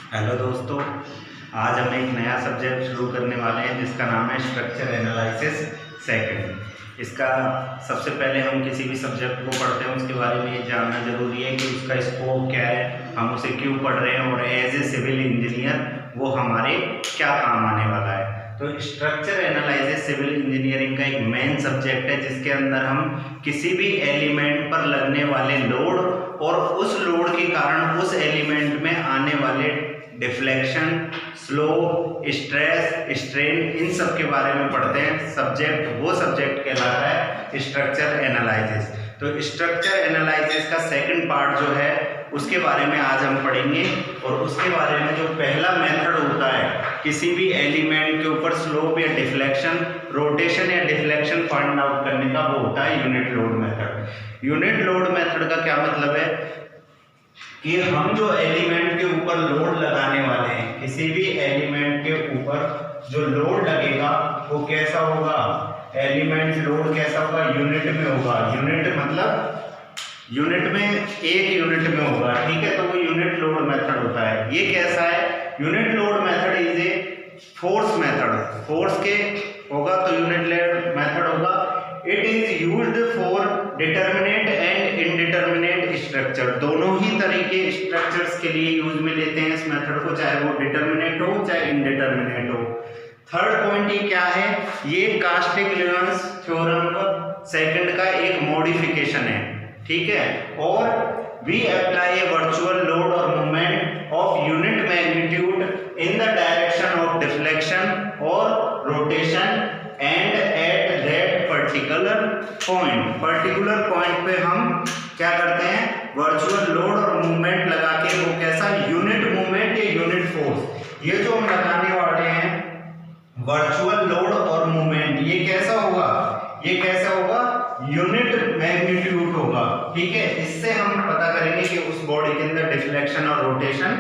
Hello दोस्तों, आज हम एक नया सब्जेक्ट शुरू करने वाले हैं जिसका नाम है स्ट्रक्चर एनालिसिस सेकंड। इसका सबसे पहले हम किसी भी सब्जेक्ट को पढ़ते हैं उसके बारे में ये जानना जरूरी है कि उसका स्कोप क्या है, हम उसे क्यों पढ़ रहे हैं और एज ए सिविल इंजीनियर वो हमारे क्या काम आने वाला है। तो स्ट्रक्चर एनालिसिस सिविल इंजीनियरिंग का एक मेन सब्जेक्ट है जिसके अंदर हम किसी भी एलिमेंट पर लगने वाले लोड और उस लोड के कारण उस एलिमेंट में आने वाले डिफ्लेक्शन, स्लो, स्ट्रेस, स्ट्रेन, इन सब के बारे में पढ़ते हैं। वो सब्जेक्ट कहलाता है स्ट्रक्चर एनालिसिस। तो स्ट्रक्चर एनालिसिस का सेकंड पार्ट जो है उसके बारे में आज हम पढ़ेंगे और उसके बारे में जो पहला मेथड होता है किसी भी एलिमेंट के ऊपर स्लोप या डिफ्लेक्शन, रोटेशन या डिफ्लेक्शन फाइंड आउट करने का, वो होता है unit load method. Unit load method का क्या मतलब है कि हम जो एलिमेंट के ऊपर लोड लगाने वाले हैं, किसी भी एलिमेंट के ऊपर जो लोड लगेगा वो कैसा होगा, एलिमेंट लोड कैसा होगा, यूनिट में होगा। यूनिट मतलब यूनिट में, एक यूनिट में होगा, ठीक है। तो वो यूनिट लोड मेथड होता है। ये कैसा है, unit load method is a force method. Force के होगा तो यूनिट लोड मेथड होगा। It is used for determinate and indeterminate structure. दोनों ही तरीके स्ट्रक्चर्स के लिए यूज में लेते हैं इस मेथड को, चाहे वो डिटरमिनेट हो चाहे इनडिटरमिनेट हो। थर्ड पॉइंट ये क्या है, ये कास्टिग्लिआनस थ्योरम का सेकंड का एक मॉडिफिकेशन है, ठीक है। और we apply a virtual load or movement of unit magnitude in the direction of deflection और rotation and at that particular point पे हम क्या करते हैं, वर्चुअल लोड और मूवमेंट लगा के, वो कैसा, यूनिट मूवमेंट या यूनिट फोर्स। ये जो हम लगाने वाले हैं वर्चुअल लोड और मूवमेंट, ये कैसा होगा, ये कैसा होगा, यूनिट मैग्नीट्यूड होगा, ठीक है। इससे हम पता करेंगे कि उस बॉडी के अंदर डिफ्लेक्शन और रोटेशन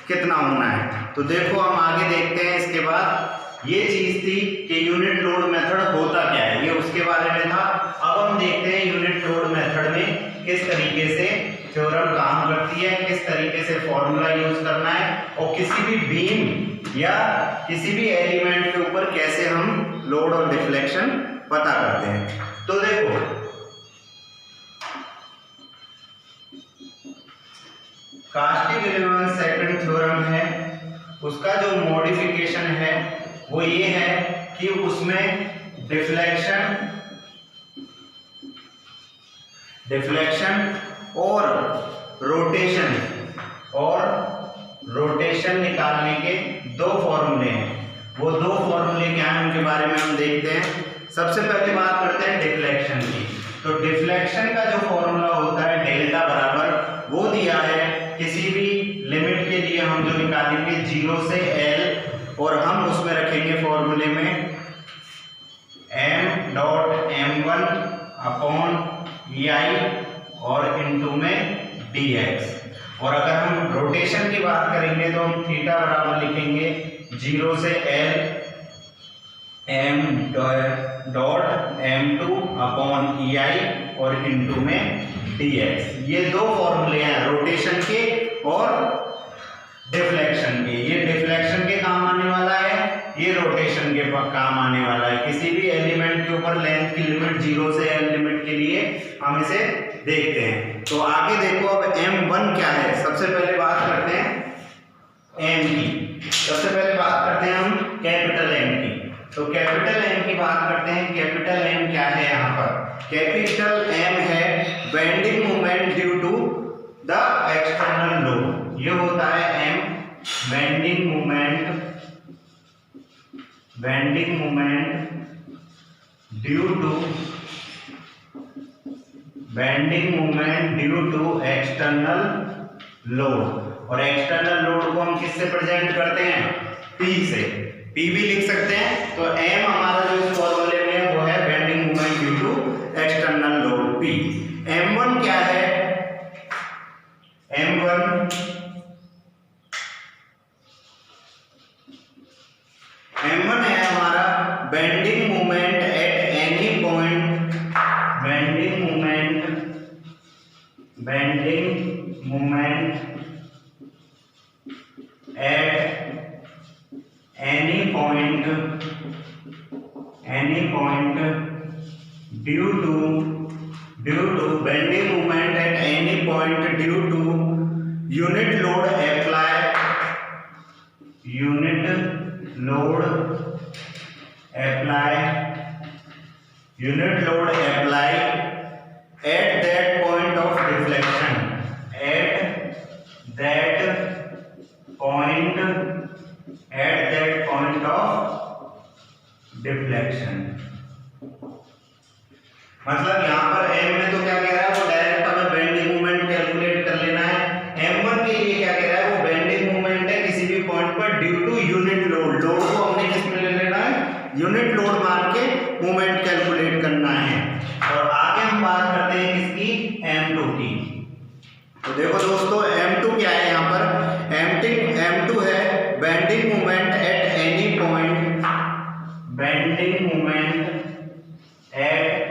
कितना होना है। तो देखो हम आगे देखते हैं। इसके बाद ये चीज थी कि यूनिट लोड मेथड होता क्या है, ये उसके बारे में था। अब हम देखते हैं यूनिट लोड मेथड में किस तरीके से थ्योरम काम करती है, किस तरीके से फॉर्मूला यूज करना है और किसी भी बीम या किसी भी एलिमेंट के ऊपर कैसे हम लोड और डिफ्लेक्शन पता करते हैं। तो देखो कास्टिग्लिआनस सेकंड थ्योरम है, उसका जो मॉडिफिकेशन है वो ये है कि उसमें डिफ्लेक्शन और रोटेशन निकालने के दो फॉर्मूले हैं। वो दो फॉर्मूले क्या हैं उनके बारे में हम देखते हैं। सबसे पहले बात करते हैं डिफ्लेक्शन की। तो डिफ्लेक्शन का जो फॉर्मूला होता है डेल्टा बराबर, वो दिया है किसी भी लिमिट के लिए हम जो निकालेंगे 0 से L, और हम उसमें रखेंगे फॉर्मूले में m dot m1 upon EI और इनटू में dx। और अगर हम रोटेशन की बात करेंगे तो हम थीटा बराबर लिखेंगे 0 से L m dot m2 upon EI और इनटू में dx। ये दो फॉर्मूले हैं रोटेशन के और डिफ्लेक्शन के। ये डिफ्लेक्शन के काम आने वाला है, ये रोटेशन के काम आने वाला है। किसी भी एलिमेंट के ऊपर लेंथ की लिमिट 0 से L लिमिट के लिए हम इसे देखते हैं। तो आगे देखो अब m1 क्या है। सबसे पहले बात करते हैं m की। सबसे पहले बात करते हैं हम कैपिटल M की। तो कैपिटल M की बात करते हैं। कैपिटल M क्या है, यहाँ पर कैपिटल M है bending moment due to the external load. ये होता है M bending moment due to external load. और एक्सटर्नल लोड को हम किससे प्रेजेंट करते हैं, P से। P भी लिख सकते हैं। तो M हमारा जो इस फॉर्मूले में है वो है bending moment due to external load P। M1 क्या है, M1 है हमारा bending moment at any point, bending moment at point due to bending moment at any point due to unit load applied at that point of deflection, मतलब यहाँ पर m में तो क्या कह रहा है, वो डायरेक्ट हमें बेंडिंग मोमेंट कैलकुलेट कर लेना है। m1 के लिए क्या कह रहा है, वो बेंडिंग मोमेंट है किसी भी पॉइंट पर ड्यू टू यूनिट लोड को हमने किस में ले लेना है, यूनिट लोड मान के मोमेंट कैलकुलेट करना है। और आगे हम बात करते हैं किसकी, m2 की। तो देखो दोस्तों m2 क्या है, यहाँ पर m2 है bending moment at any point, bending moment eight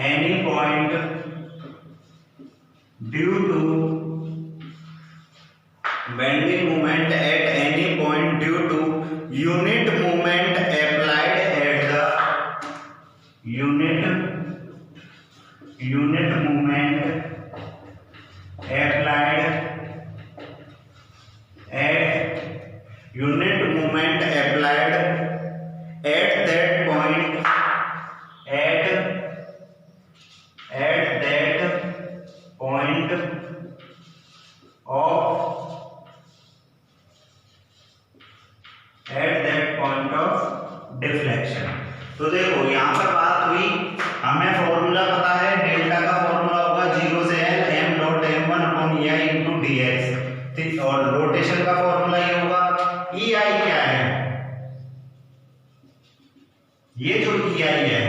any point due to bending moment at any point due to unit moment applied at the unit moment applied at that point of deflection. तो देखो यहाँ पर बात हुई, हमें formula पता है, delta का फॉर्मूला होगा 0 से L m dot m1 upon EI into dx, ठीक। और रोटेशन का फॉर्मूला ये होगा, EI क्या है, ये जो EI है,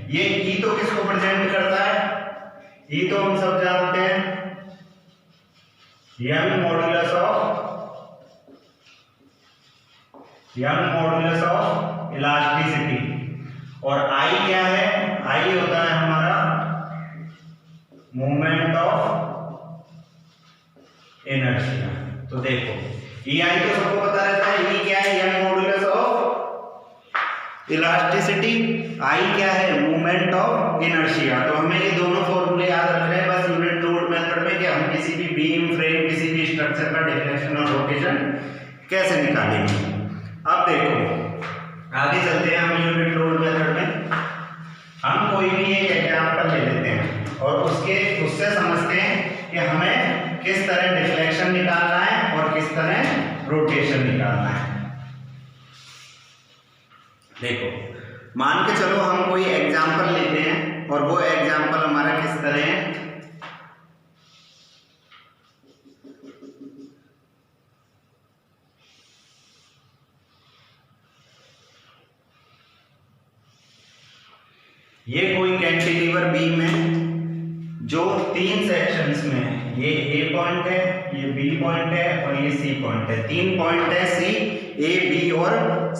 ये E तो किसको प्रेजेंट करता है, E तो हम सब जानते हैं यंग मॉड्यूलस ऑफ इलास्टिसिटी। और I क्या है, I होता है हमारा मोमेंट ऑफ इनर्शिया। तो देखो EI तो सबको पता रहता है, E क्या है, young modulus of elasticity, I क्या है, मोमेंट ऑफ इनर्शिया। तो हमें ये दोनों फॉर्मूले याद रखने हैं बस यूनिट लोड मेथड में, कि हम किसी भी बीम, फ्रेम, किसी भी स्ट्रक्चर का डिफ्लेक्शन और रोटेशन कैसे निकालेंगे। अब देखो आगे चलते हैं हम यूनिट लोड मेथड में। हम कोई भी एक एग्जांपल ले लेते हैं और उससे समझते हैं कि हमें किस तरह डिफ्लेक्शन निकालना है और किस तरह रोटेशन निकालना है। देखो मान के चलो हम कोई एग्जांपल लेते हैं और वो एग्जांपल हमारा किस तरह है, ये कोई कैंटिलीवर बीम है जो 3 सेक्शंस में है, ये A पॉइंट है, ये B पॉइंट है और ये C पॉइंट है। 3 पॉइंट है C, A, B और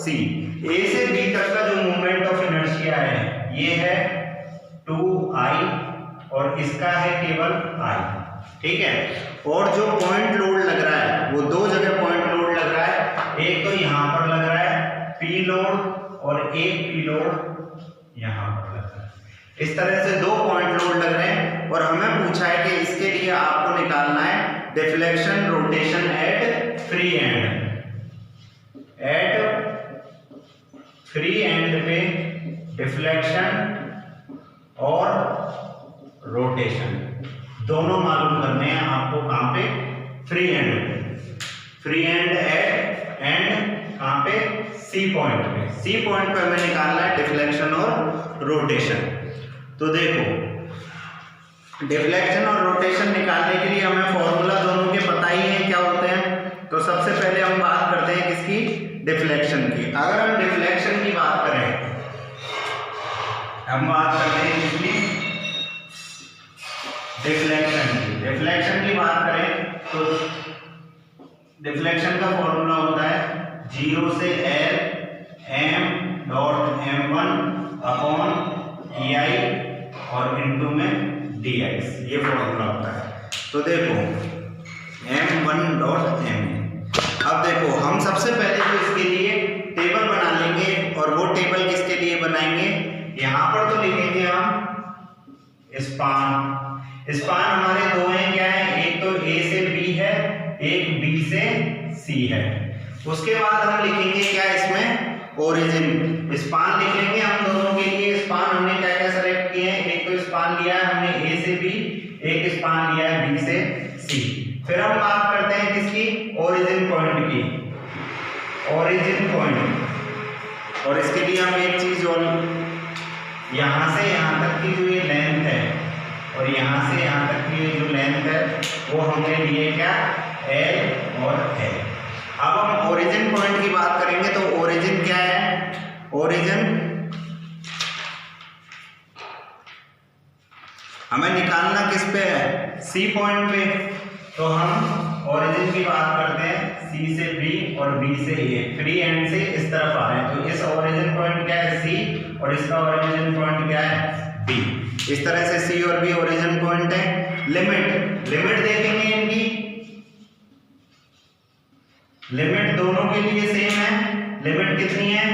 C। A से B तक का जो मोमेंट ऑफ इनर्शिया है ये है 2I और इसका है केवल I, ठीक है। और जो पॉइंट लोड लग रहा है वो 2 जगह पॉइंट लोड लग रहा है, एक तो यहाँ पर लग रहा है P लोड और एक P लोड यहाँ पर लग रहा है। इस तरह से 2 पॉइंट लोड लग रहे हैं और हमें पूछा है कि इसके लिए आपको निकालना है deflection rotation at free end. At free end पे डिफ्लेक्शन और रोटेशन दोनों मालूम करने हैं आपको। कहाँ पे, फ्री एंड एट कहाँ पे, सी पॉइंट पे। सी पॉइंट पे हमें निकालना है डिफ्लेक्शन और रोटेशन। तो देखो डिफ्लेक्शन और रोटेशन निकालने के लिए हमें फॉर्मूला दोनों के पता ही है क्या होते हैं। तो सबसे पहले हम बात करते हैं किसकी, डिफ्लेक्शन की। अगर हम डिफ्लेक्शन की बात करें, हम बात करते हैं किसकी, डिफ्लेक्शन की बात करें तो डिफ्लेक्शन का फॉर्मूला होता है 0 से L m dot m1 upon EI और इनटू में dx, ये फॉर्मूला होता है। तो देखो m1 डॉट m। अब देखो हम सबसे पहले तो इसके लिए टेबल बना लेंगे और वो टेबल किसके बनाएंगे। यहाँ पर तो लिखेंगे हम स्पान। स्पान हमारे दो हैं, क्या है, एक तो ए से बी है, एक बी से सी है। उसके बाद हम लिखेंगे क्या इसमें, ओरिजिन। स्पान लिख लेंगे हम दोनों के लिए। स्पान हमने क्या क्या सेलेक्ट किए हैं, एक तो स्पान लिया है हमने ए से बी, एक स्पान लिया है बी से सी। फिर हम बात करते हैं किसकी, ओरिजिन पॉइंट की, ओरिजिन पॉइंट। और इसके लिए हम एक चीज और, यहां से यहां तक की जो ये लेंथ है और यहां से यहां तक की जो लेंथ है वो हमने लिए क्या, L और L। अब हम ओरिजिन पॉइंट की बात करेंगे तो ओरिजिन क्या है, ओरिजिन हमें निकालना किस पे है, सी पॉइंट पे। तो हम ओरिजिन की बात करते हैं, सी से बी और बी से ए, फ्री एंड से इस तरफ आ रहे हैं। तो इस ओरिजिन पॉइंट क्या है, सी, और इसका ओरिजिन पॉइंट क्या है, बी। इस तरह से सी और बी ओरिजिन पॉइंट है। लिमिट, लिमिट देखेंगे इनकी, लिमिट दोनों के लिए सेम है। लिमिट कितनी है,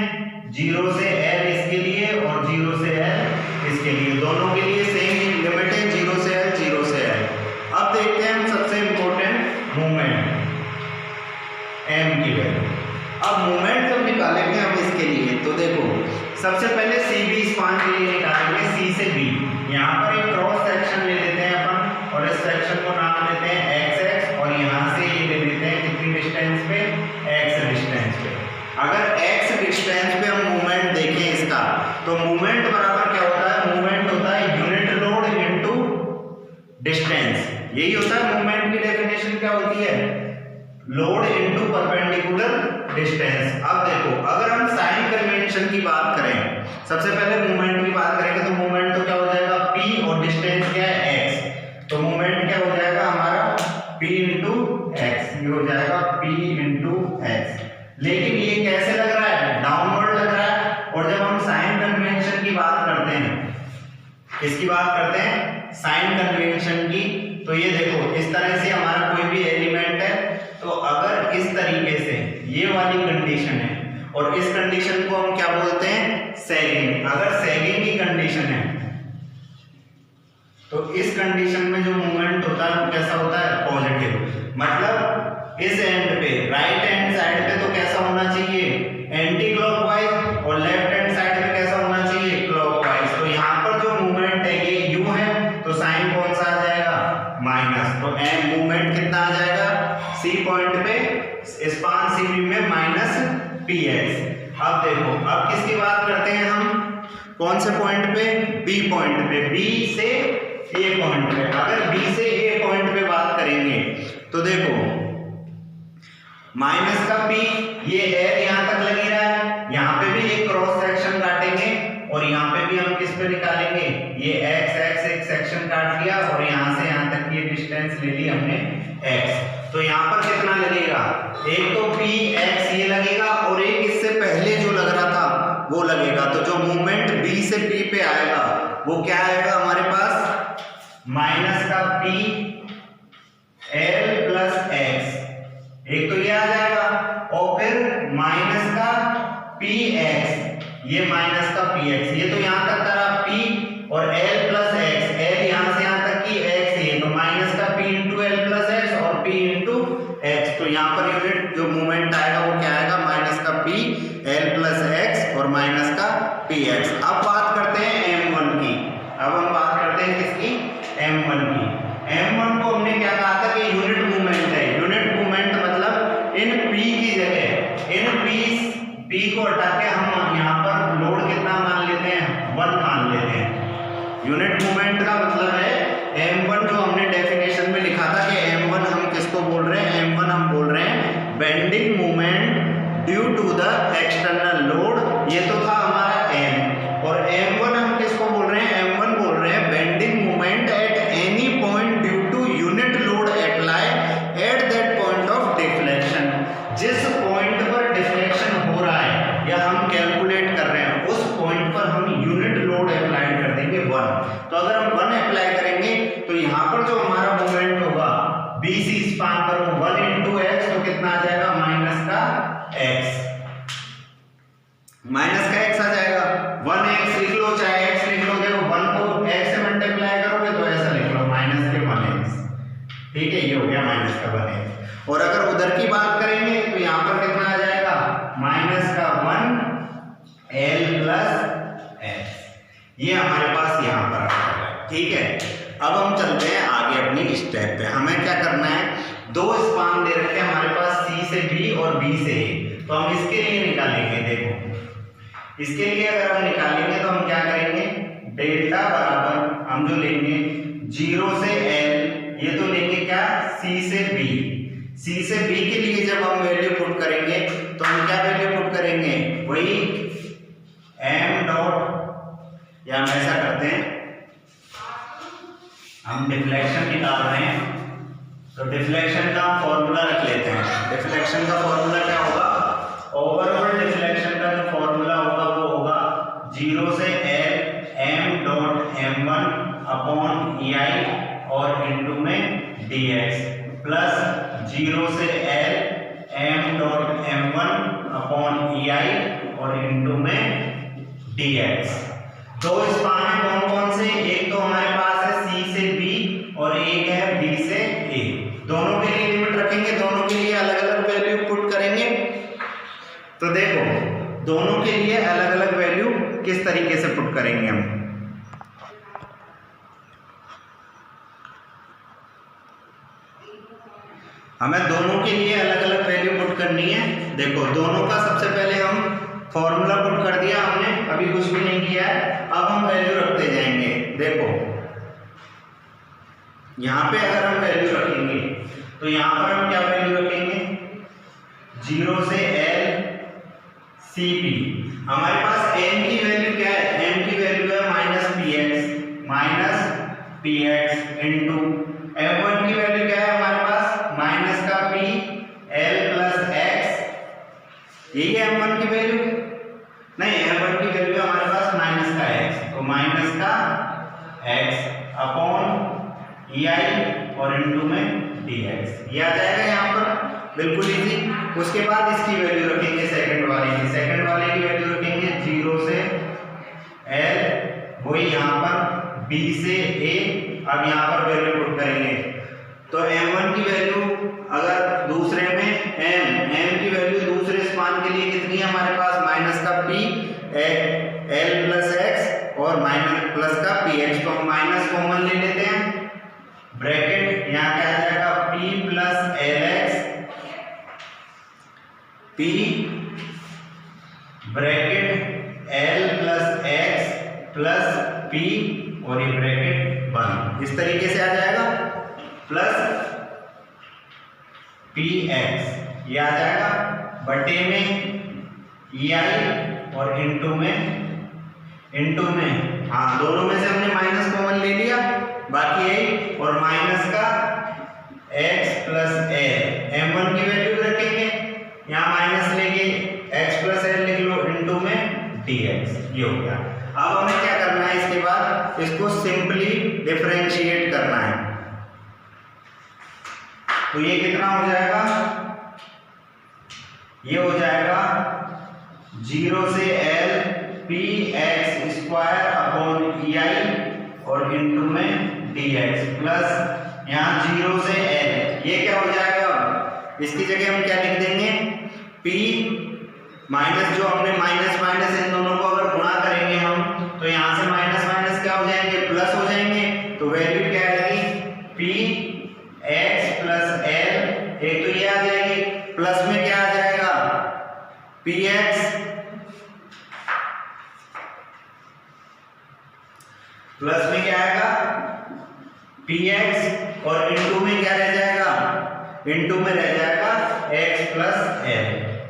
0 से L इसके लिए और 0 से L इसके लिए, दोनों के लिए सेम लिमिट है, 0 से L, 0 से L। अब देखते हैं हम सबसे इंपॉर्टेंट मूवमेंट, m की वैल्यू। अब मूवमेंट जब निकालेंगे हम इसके लिए तो देखो, सबसे पहले सी बी स्पान के लिए निकालेंगे, सी से बी। यहाँ पर एक क्रॉस सेक्शन ले लेते हैं अपन और इस सेक्शन को नाम देते हैं x और यहाँ से ये ले लेते हैं कितनी डिस्टेंस पे, x डिस्टेंस पे। अगर x डिस्टेंस पे हम मूवमेंट देखें इसका, तो मूवमेंट बराबर क्या होता है, मूवमेंट होता है यूनिट लोड इनटू डिस्टेंस। यही होता है मूवमेंट की डेफिनेशन, क्या होती है, लोड इनटू परपेंडिकुलर डिस्टेंस। अब देखो, अगर हम साइन कन्वेंशन की बात करें, सबसे पहले मूवमेंट की बात करेंगे तो मूवमेंट तो क्या हो जाएगा, p और डिस्टेंस क्या है, x। तो मूवमेंट क्या हो जाएगा हमारा, p इंटू एक्स, ये हो जाएगा p इंटू एक्स। लेकिन ये कैसे लग रहा है, डाउनवर्ड लग रहा है। और जब हम साइन कन्वेंशन की बात करते हैं, किसकी बात करते हैं, साइन कन्वेंशन की, तो ये देखो इस तरह से हमारा कोई भी एलिमेंट है, तो अगर इस तरीके से ये वाली कंडीशन है और इस कंडीशन को हम क्या बोलते हैं, सैगिंग। अगर सैगिंग की कंडीशन है तो इस कंडीशन में जो मूवमेंट होता है वो कैसा होता है, पॉजिटिव। मतलब इस एंड पे, राइट हैंड साइड पे तो कैसा होना चाहिए, एंटी क्लॉकवाइज, और लेफ्ट हैंड साइड पे कैसा होना चाहिए, क्लॉकवाइज। तो यहाँ पर जो मूवमेंट है ये यू है, तो साइन कौन सा आ जाएगा, माइनस। तो एम मूवमेंट कितना आ जाएगा, सी पॉइंट पे, स्पान सी बी में माइनस पी एक्स। अब देखो, अब किसकी बात करते हैं हम, कौन से पॉइंट पे, बी पॉइंट पे, बी से ए पॉइंट पे। अगर बी से ए पॉइंट पे बात करेंगे तो देखो माइनस का पी, ये एल यहां तक लगी रहा है, यहां पे भी एक क्रॉस सेक्शन काटेंगे और यहां पे भी हम किस पे निकालेंगे, ये एक्स एक्स एक सेक्शन काट लिया और यहां से यहां तक ये डिस्टेंस ले ली हमने एक्स। तो यहां पर कितना लगेगा, एक तो पी एक्स ये लगेगा और एक इससे पहले जो लग रहा था वो लगेगा। तो जो मूवमेंट बी से पी पे आएगा वो क्या आएगा हमारे पास, माइनस का पी एल प्लस एक्स, एक तो ये आ जाएगा, और फिर माइनस का पी एक्स, ये माइनस का पी एक्स, ये तो यहां तक करा पी और एल प्लस एक्स, एल यहां से यहां तक की एक्स, ये तो माइनस का P into L plus x और पी इंटू एक्स। तो यहां पर यूनिट जो मूवमेंट आएगा वो क्या आएगा, माइनस का पी एल प्लस एक्स और माइनस का पी एक्स। अब बात करते हैं m1 की, अब हम बात करते हैं किसकी, m1 की। m1 को हमने क्या कहा था कि यूनिट मूवमेंट है। यूनिट मूवमेंट मतलब इन p की जगह इन p को हटा के हम यहाँ पर लोड कितना मान लेते हैं, 1 मान लेते हैं। यूनिट मूवमेंट का मतलब है m1, जो हमने डेफिनेशन में लिखा था कि m1 हम किसको बोल रहे हैं, m1 हम बोल रहे हैं bending movement due to the external load. ये तो था हमारा m, और m1 हम किसको बोल रहे हैं, m1 बोल रहे हैं bending movement at any point due to unit load apply at that point of deflection. जिस पॉइंट पर डिफ्लेक्शन हो रहा है या हम कैलकुलेट कर रहे हैं उस पॉइंट पर हम यूनिट लोड अप्लाई कर देंगे 1। तो अगर हम 1 अप्लाई माइनस का बनेगा। और अगर उधर की बात करेंगे तो यहाँ पर कितना आ जाएगा, माइनस का 1 L प्लस S, ये हमारे पास यहाँ पर आ जाएगा। ठीक है, अब हम चलते हैं आगे अपनी स्टेप पे। हमें क्या करना है, दो स्पान दे रखे हैं हमारे पास, C से B और B से A, तो हम इसके लिए निकालेंगे। देखो इसके लिए अगर हम निकालेंगे तो हम क्या करेंगे, डेल्टा बराबर हम जो लेंगे 0 से L, ये तो लेंगे क्या, C से B। C से B के लिए जब हम वैल्यू पुट करेंगे तो हम क्या वैल्यू पुट करेंगे, वही m डॉट, या हम ऐसा करते हैं, हम डिफ्लेक्शन निकाल रहे हैं तो डिफ्लेक्शन का फॉर्मूला रख लेते हैं। डिफ्लेक्शन का फॉर्मूला क्या होगा, ओवरऑल डिफ्लेक्शन का जो फॉर्मूला होगा वो होगा 0 से L m dot m1 upon EI और इनटू में dx प्लस 0 से L m dot m1 upon EI और इनटू में dx। दो स्पान है कौन कौन से, एक तो हमारे पास है C से B और एक है B से A। दोनों के लिए लिमिट रखेंगे, दोनों के लिए अलग अलग वैल्यू पुट करेंगे। तो देखो दोनों के लिए अलग अलग वैल्यू किस तरीके से पुट करेंगे हम, हमें दोनों के लिए अलग अलग वैल्यू पुट करनी है। देखो दोनों का सबसे पहले हम फॉर्मूला पुट कर दिया हमने, अभी कुछ भी नहीं किया है। अब हम वैल्यू रखते जाएंगे। देखो यहाँ पे अगर हम वैल्यू रखेंगे तो यहाँ पर हम क्या वैल्यू रखेंगे, 0 से L CP। हमारे पास m की वैल्यू क्या है, m की वैल्यू है माइनस px इंटू m1 की वैल्यू क्या है हमारे पास, माइनस का p L प्लस x। यही है m1 की वैल्यू, नहीं m1 की वैल्यू है हमारे पास माइनस का x, तो माइनस का x अपॉन EI और इनटू में dx, ये आ जाएगा यहाँ पर बिल्कुल इजी। उसके बाद इसकी वैल्यू रखेंगे सेकंड वाले की वैल्यू रखेंगे 0 से L, वही यहाँ पर B से A। अब यहाँ पर वैल्यू पुट करेंगे तो m1 की वैल्यू अगर दूसरे में m की वैल्यू दूसरे स्पान के लिए कितनी है हमारे पास, माइनस का p L प्लस x और माइनस प्लस का px, तो हम माइनस कॉमन ले लेते हैं, ब्रैकेट यहाँ क्या आ जाएगा, p plus LX, p bracket L plus x plus p और ये ब्रैकेट बंद, इस तरीके से आ जाएगा, प्लस px ये आ जाएगा बटे में EI और इनटू में हाँ दोनों में से हमने माइनस कॉमन ले लिया, बाकी यही, और माइनस का x प्लस L, m1 की वैल्यू रखेंगे, यहाँ माइनस लेके x प्लस L लिख लो इनटू में dx, ये हो गया। अब हमें क्या करना है, इसके बाद इसको सिंपली डिफरेंशिएट करना है। तो ये कितना हो जाएगा, ये हो जाएगा 0 से L px square upon EI और इनटू में dx प्लस यहाँ 0 से L, ये क्या हो जाएगा, इसकी जगह हम क्या लिख देंगे, p माइनस, जो हमने माइनस माइनस इन दोनों को अगर गुणा करेंगे हम तो यहाँ से माइनस माइनस क्या हो जाएंगे, प्लस हो जाएंगे। तो वैल्यू क्या आएगी, px प्लस L, एक तो ये आ जाएगी, प्लस में क्या आ जाएगा, px प्लस में क्या आएगा px और इनटू में क्या रह जाएगा, इनटू में रह जाएगा x प्लस L,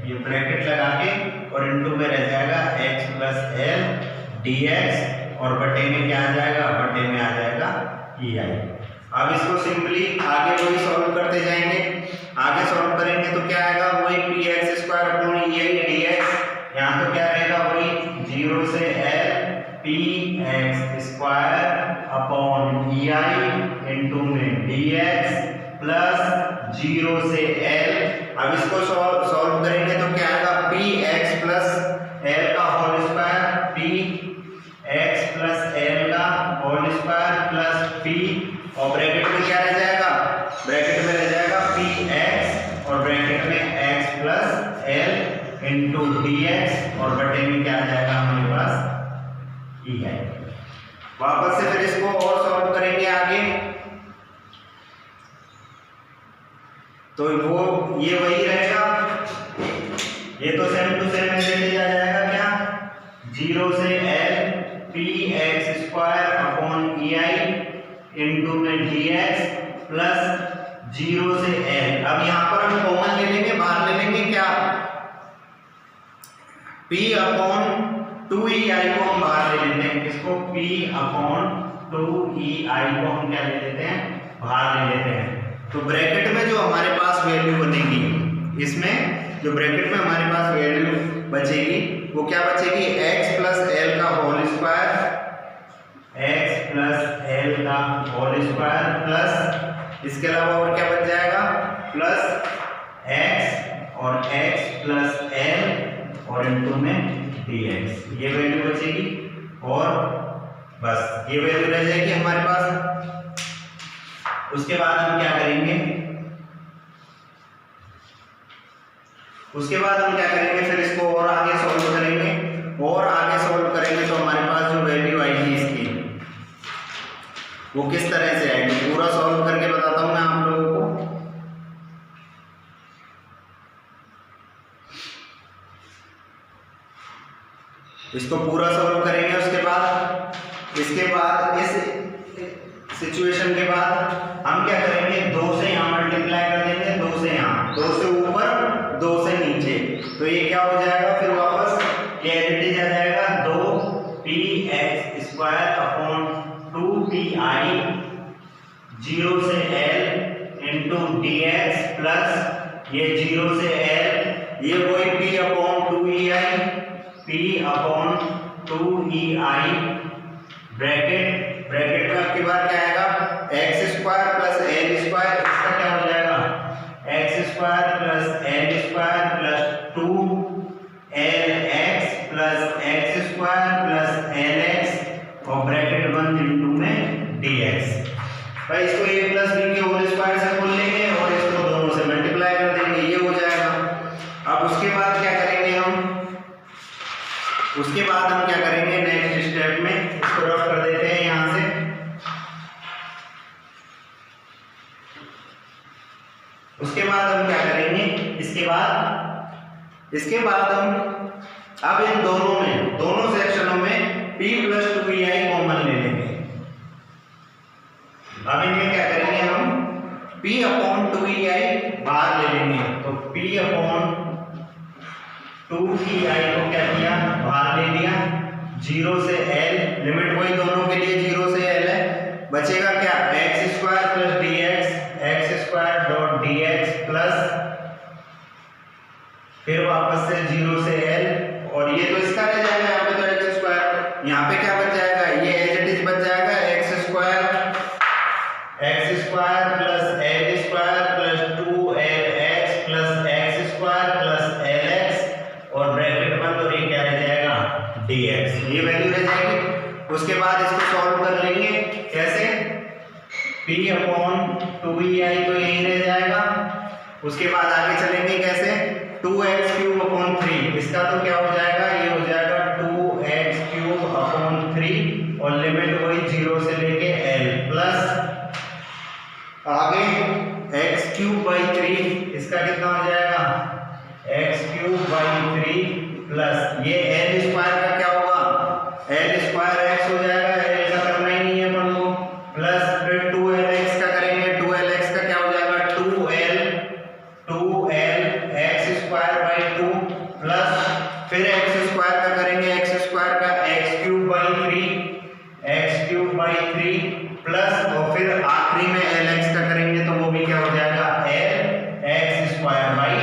ये ब्रैकेट लगा के, और इनटू में रह जाएगा x प्लस L dx और बटे में क्या आ जाएगा, बटे में आ जाएगा EI। अब इसको सिंपली आगे वही सॉल्व करते जाएंगे, आगे सॉल्व करेंगे तो क्या आएगा, वही px square upon EI dx, यहाँ तो क्या रहेगा, वही 0 से L px square upon EI into में dx प्लस 0 से L। अब इसको सॉल्व करेंगे तो क्या आएगा, px प्लस L का whole square, px plus L का होल स्क्वायर प्लस p, और ब्रैकेट में क्या रह जाएगा, ब्रैकेट में रह जाएगा तो वो ये वही रहेगा, ये तो सेम टू सेम ऐसे ले जाएगा क्या, 0 से L P X square upon E I into में डी एक्स प्लस 0 से L। अब यहाँ पर हम कॉमन ले लेंगे, बाहर ले लेंगे क्या, P अपॉन 2EI को हम बाहर ले लेते हैं, इसको P अपॉन 2EI को हम क्या ले लेते हैं, बाहर ले लेते हैं। तो ब्रैकेट में जो हमारे पास वैल्यू बनेगी, इसमें जो ब्रैकेट में हमारे पास वैल्यू बचेगी वो क्या बचेगी, x प्लस एल का whole square, x plus L का होल स्क्वायर प्लस इसके अलावा और क्या बच जाएगा, प्लस x और x प्लस एल और इनटू में dx, ये वैल्यू बचेगी और बस ये वैल्यू रह जाएगी हमारे पास। उसके बाद हम क्या करेंगे, फिर इसको और आगे सॉल्व करेंगे, और आगे सॉल्व करेंगे तो हमारे पास जो वैल्यू आएगी इसकी वो किस तरह से आएगी, पूरा सॉल्व करके बताता हूं मैं आप लोगों को। इसको पूरा सॉल्व करेंगे, इसके बाद इस सिचुएशन के बाद हम क्या करेंगे, 2 से यहाँ मल्टीप्लाई कर देंगे, 2 से यहाँ, 2 से ऊपर 2 से नीचे, तो ये क्या हो जाएगा, फिर वापस ये एज इट इज आ जाएगा, 2px स्क्वायर अपॉन 2pi 0 से L इंटू dx प्लस ये 0 से L, ये वही p अपॉन 2ei ब्रैकेट में आपकी बार क्या आएगा, x square plus L square, इसका क्या हो जाएगा, x square plus L square plus 2lx plus x square plus lx और ब्रैकेट बंद इंटू में dx। भाई इसको a प्लस b के होल स्क्वायर से खोल लेंगे और इसको दोनों से मल्टीप्लाई कर देंगे, ये हो जाएगा। अब उसके बाद क्या करेंगे नेक्स्ट स्टेप में, इसको रफ कर देते हैं यहां से। उसके बाद हम क्या करेंगे, इसके बाद हम अब इन दोनों सेक्शनों में p प्लस 2ei कॉमन ले लेंगे। अब इनमें क्या करेंगे हम, p अपॉन 2ei बाहर ले लेंगे, तो p अपॉन 2ei को क्या किया, बाहर ले लिया, 0 से L, लिमिट वही दोनों के लिए 0 से L है, बचेगा क्या, x square plus dx, x square dot dx plus फिर वापस से 0 से L, और ये तो इसका रह जाएगा यहाँ पे, तो एक्स स्क्वायर, यहाँ पे क्या बच जाएगा, ये एज इट इज बच जाएगा, x square plus L square plus 2lx plus x square plus lx और ब्रैकेट बंद, और ये क्या रह जाएगा, dx, ये वैल्यू रह जाएगी। उसके बाद इसको सॉल्व कर लेंगे, कैसे, p अपॉन 2ei तो यही रह जाएगा। उसके बाद आगे चलेंगे कैसे, 2x क्यूब अपॉन 3, इसका तो क्या हो जाएगा, ये हो जाएगा 2x क्यूब अपॉन 3 और लिमिट वही 0 से लेके L प्लस आगे x क्यूब बाई 3, इसका कितना हो जाएगा, x क्यूब बाई 3 प्लस ये L स्क्वायर का क्या होगा, L स्क्वायर x हो जाएगा, L का करना ही नहीं है अपन को, प्लस फिर 2lx का करेंगे, 2lx का क्या हो जाएगा, 2l x square by 2 plus फिर x स्क्वायर का करेंगे, x स्क्वायर का x क्यूब बाई 3 प्लस और फिर आखिरी में lx का करेंगे, तो वो भी क्या हो जाएगा, l x स्क्वायर बाई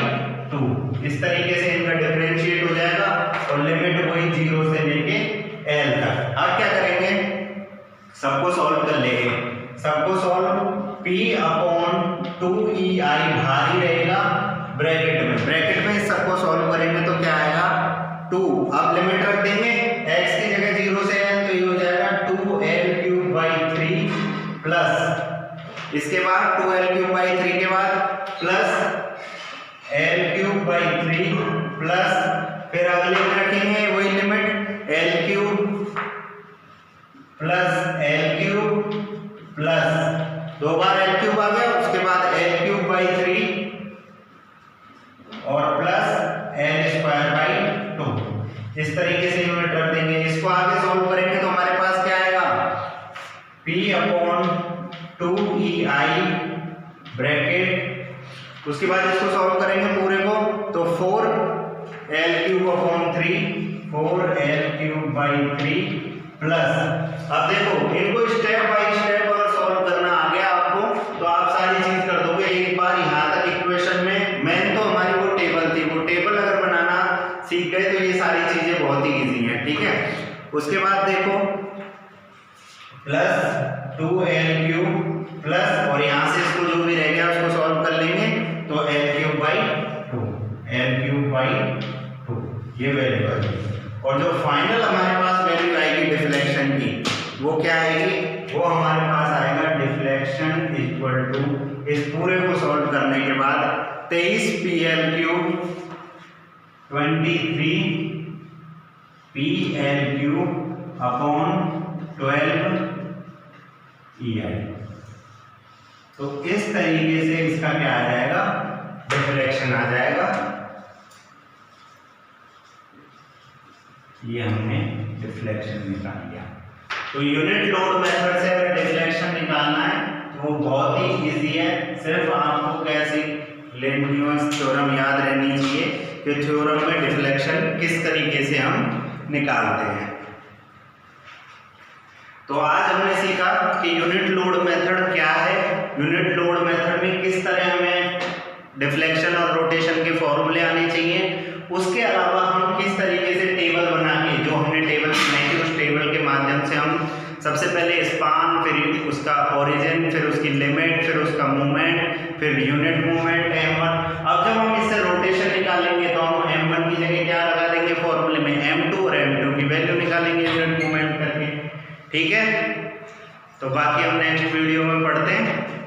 2। इस तरीके से इनका डिफरेंशिएट हो जाएगा और लिमिट वही 0 से लेके L तक। अब क्या करेंगे, सबको सॉल्व कर लेंगे, p अपॉन 2ei बाहर ही रहेगा ब्रैकेट में सबको सॉल्व करेंगे तो क्या आएगा, 2, अब लिमिट रख देंगे x की जगह 0 से L, तो ये हो जाएगा 2l क्यूब बाई 3 प्लस इसके बाद 2l क्यूब बाई 3 के बाद plus l cube by 3 plus फिर अगले में रखेंगे वही लिमिट l क्यूब प्लस 2 बार l क्यूब आ गया, उसके बाद l क्यूब बाई 3 इस तरीके से यूनिट रख देंगे। इसको आगे सॉल्व करेंगे तो हमारे पास क्या आएगा, P/2EI ब्रैकेट, उसके बाद इसको सॉल्व करेंगे पूरे को तो 4L³ प्लस, अब देखो इनको स्टेप बाय स्टेप अगर सॉल्व करना आ गया आपको तो आप सारी चीज कर दोगे एक बार यहाँ तक इक्वेशन में। मेन तो हमारी वो टेबल थी, वो टेबल अगर बनाना सीख गए तो ये सारी चीजें बहुत ही इजी हैं, ठीक है। उसके बाद देखो प्लस 2L³ प्लस, और यहाँ से इसको जो भी रह गया उसको सॉल्व कर लेंगे तो L³/2 ये वैल्यू आएगी। और जो फाइनल हमारे पास वैल्यू आएगी डिफ्लेक्शन की वो क्या आएगी, वो हमारे पास आएगा डिफ्लेक्शन इक्वल टू, इस पूरे को सॉल्व करने के बाद 23PL³ 23PL³/12EI। तो इस तरीके से इसका क्या आ जाएगा, डिफ्लेक्शन आ जाएगा। ये हमने डिफ्लेक्शन निकाल लिया। तो यूनिट लोड मेथड से अगर डिफ्लेक्शन निकालना है तो वो बहुत ही इजी है। सिर्फ आपको कैसे लेंथ-न्यूटन थ्योरम याद रहनी चाहिए कि थ्योरम में डिफ्लेक्शन किस तरीके से हम निकालते हैं। तो आज हमने सीखा कि यूनिट लोड मेथड क्या है, यूनिट लोड मेथड में किस तरह हमें डिफ्लेक्शन और रोटेशन के फॉर्मूले आने चाहिए। उसके अलावा हम किस तरीके से टेबल बना के, जो हमने टेबल बनाई थी उस टेबल के माध्यम से हम सबसे पहले स्पान, फिर उसका ओरिजिन, फिर उसकी लिमिट, फिर उसका मूवमेंट, फिर यूनिट मूवमेंट m1। अब जब हम इससे रोटेशन निकालेंगे तो हम m1 की जगह क्या लगा देंगे फॉर्मूले में, m2, और m2 की वैल्यू निकालेंगे यूनिट मूवमेंट करके, ठीक है। तो बाकी हम नेक्स्ट वीडियो में पढ़ते हैं।